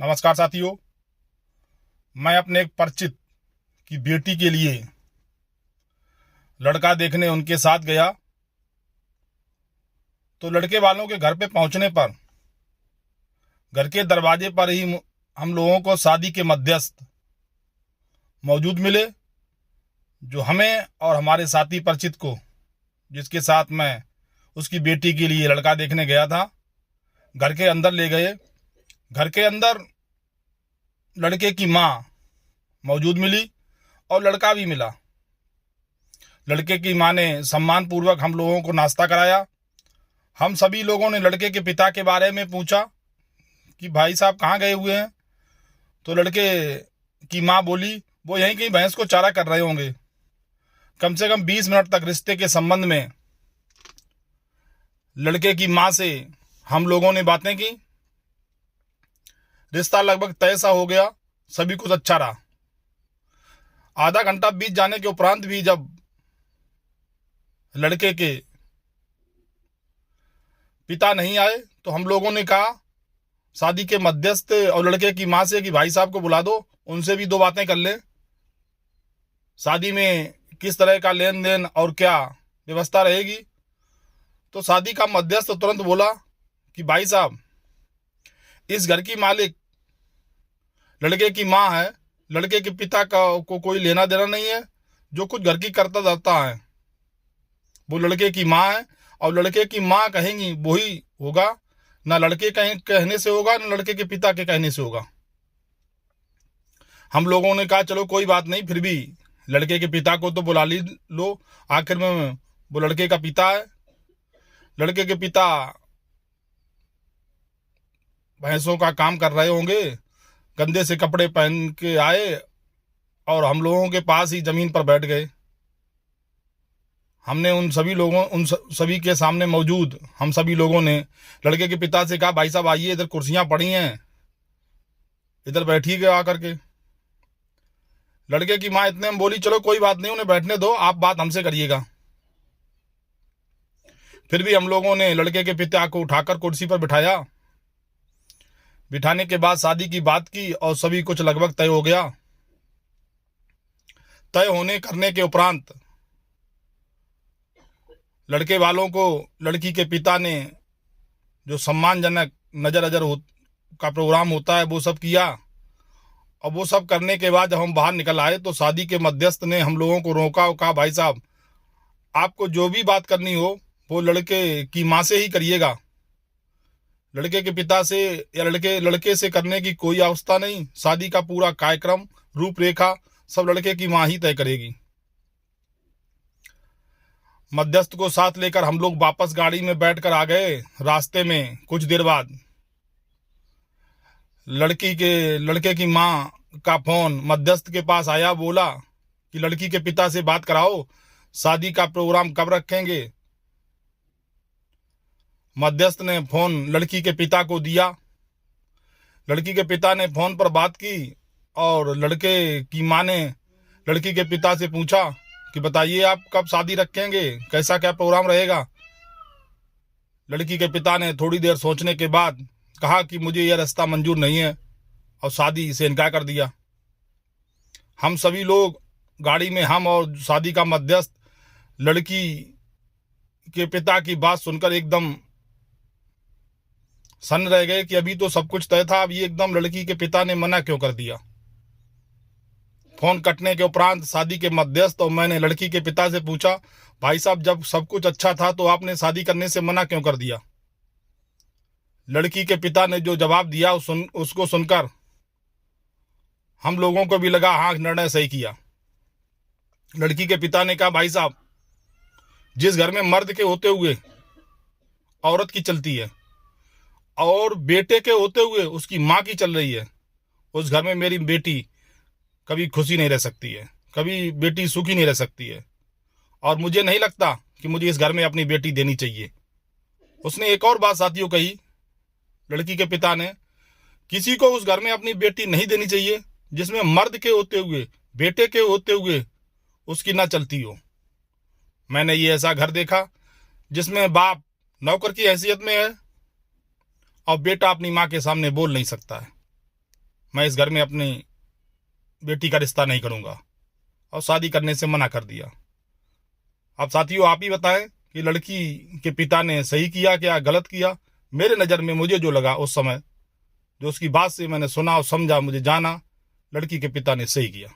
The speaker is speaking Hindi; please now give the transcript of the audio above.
नमस्कार साथियों। मैं अपने एक परिचित की बेटी के लिए लड़का देखने उनके साथ गया तो लड़के वालों के घर पे पहुंचने पर घर के दरवाजे पर ही हम लोगों को शादी के मध्यस्थ मौजूद मिले, जो हमें और हमारे साथी परिचित को, जिसके साथ मैं उसकी बेटी के लिए लड़का देखने गया था, घर के अंदर ले गए। घर के अंदर लड़के की माँ मौजूद मिली और लड़का भी मिला। लड़के की माँ ने सम्मानपूर्वक हम लोगों को नाश्ता कराया। हम सभी लोगों ने लड़के के पिता के बारे में पूछा कि भाई साहब कहाँ गए हुए हैं, तो लड़के की माँ बोली वो यहीं कहीं भैंस को चारा कर रहे होंगे। कम से कम 20 मिनट तक रिश्ते के संबंध में लड़के की माँ से हम लोगों ने बातें की। रिश्ता लगभग तय सा हो गया, सभी कुछ अच्छा रहा। आधा घंटा बीत जाने के उपरांत भी जब लड़के के पिता नहीं आए तो हम लोगों ने कहा शादी के मध्यस्थ और लड़के की माँ से कि भाई साहब को बुला दो, उनसे भी 2 बातें कर लें। शादी में किस तरह का लेन देन और क्या व्यवस्था रहेगी। तो शादी का मध्यस्थ तुरंत बोला कि भाई साहब, इस घर की मालिक लड़के की माँ है, लड़के के पिता को कोई लेना देना नहीं है। जो कुछ घर की करता धरता है वो लड़के की माँ है और लड़के की माँ कहेंगी वही होगा, ना लड़के कहने से होगा ना लड़के के पिता के कहने से होगा। हम लोगों ने कहा चलो कोई बात नहीं, फिर भी लड़के के पिता को तो बुला लो, आखिर में वो लड़के का पिता है। लड़के के पिता भैंसों का काम कर रहे होंगे, गंदे से कपड़े पहन के आए और हम लोगों के पास ही जमीन पर बैठ गए। हमने उन सभी के सामने मौजूद हम सभी लोगों ने लड़के के पिता से कहा भाई साहब आइए, इधर कुर्सियां पड़ी हैं, इधर बैठिएगा आकर के। लड़के की माँ इतने में बोली चलो कोई बात नहीं, उन्हें बैठने दो, आप बात हमसे करिएगा। फिर भी हम लोगों ने लड़के के पिता को उठाकर कुर्सी पर बिठाया। बिठाने के बाद शादी की बात की और सभी कुछ लगभग तय हो गया। तय होने करने के उपरांत लड़के वालों को लड़की के पिता ने जो सम्मानजनक नजर का प्रोग्राम होता है वो सब किया। और वो सब करने के बाद जब हम बाहर निकल आए तो शादी के मध्यस्थ ने हम लोगों को रोका और कहा भाई साहब, आपको जो भी बात करनी हो वो लड़के की माँ से ही करिएगा, लड़के के पिता से या लड़के से करने की कोई आवश्यकता नहीं। शादी का पूरा कार्यक्रम रूपरेखा सब लड़के की माँ ही तय करेगी। मध्यस्थ को साथ लेकर हम लोग वापस गाड़ी में बैठकर आ गए। रास्ते में कुछ देर बाद लड़के की माँ का फोन मध्यस्थ के पास आया। बोला कि लड़की के पिता से बात कराओ, शादी का प्रोग्राम कब रखेंगे। मध्यस्थ ने फोन लड़की के पिता को दिया। लड़की के पिता ने फोन पर बात की और लड़के की माँ ने लड़की के पिता से पूछा कि बताइए आप कब शादी रखेंगे, कैसा क्या प्रोग्राम रहेगा। लड़की के पिता ने थोड़ी देर सोचने के बाद कहा कि मुझे यह रास्ता मंजूर नहीं है और शादी से इनकार कर दिया। हम सभी लोग गाड़ी में, हम और शादी का मध्यस्थ, लड़की के पिता की बात सुनकर एकदम सन्न रह गए कि अभी तो सब कुछ तय था, अब ये एकदम लड़की के पिता ने मना क्यों कर दिया। फोन कटने के उपरांत शादी के मध्यस्थ और मैंने लड़की के पिता से पूछा भाई साहब, जब सब कुछ अच्छा था तो आपने शादी करने से मना क्यों कर दिया। लड़की के पिता ने जो जवाब दिया उसको सुनकर हम लोगों को भी लगा हाँ, निर्णय सही किया। लड़की के पिता ने कहा भाई साहब, जिस घर में मर्द के होते हुए औरत की चलती है और बेटे के होते हुए उसकी माँ की चल रही है, उस घर में मेरी बेटी कभी खुशी नहीं रह सकती है, कभी बेटी सुखी नहीं रह सकती है और मुझे नहीं लगता कि मुझे इस घर में अपनी बेटी देनी चाहिए। उसने एक और बात साथियों कही, लड़की के पिता ने, किसी को उस घर में अपनी बेटी नहीं देनी चाहिए जिसमें मर्द के होते हुए, बेटे के होते हुए उसकी ना चलती हो। मैंने ये ऐसा घर देखा जिसमें बाप नौकर की हैसियत में है और बेटा अपनी माँ के सामने बोल नहीं सकता है। मैं इस घर में अपनी बेटी का रिश्ता नहीं करूँगा और शादी करने से मना कर दिया। अब साथियों आप ही बताएं कि लड़की के पिता ने सही किया क्या गलत किया। मेरे नज़र में मुझे जो लगा उस समय, जो उसकी बात से मैंने सुना और समझा, मुझे जाना, लड़की के पिता ने सही किया।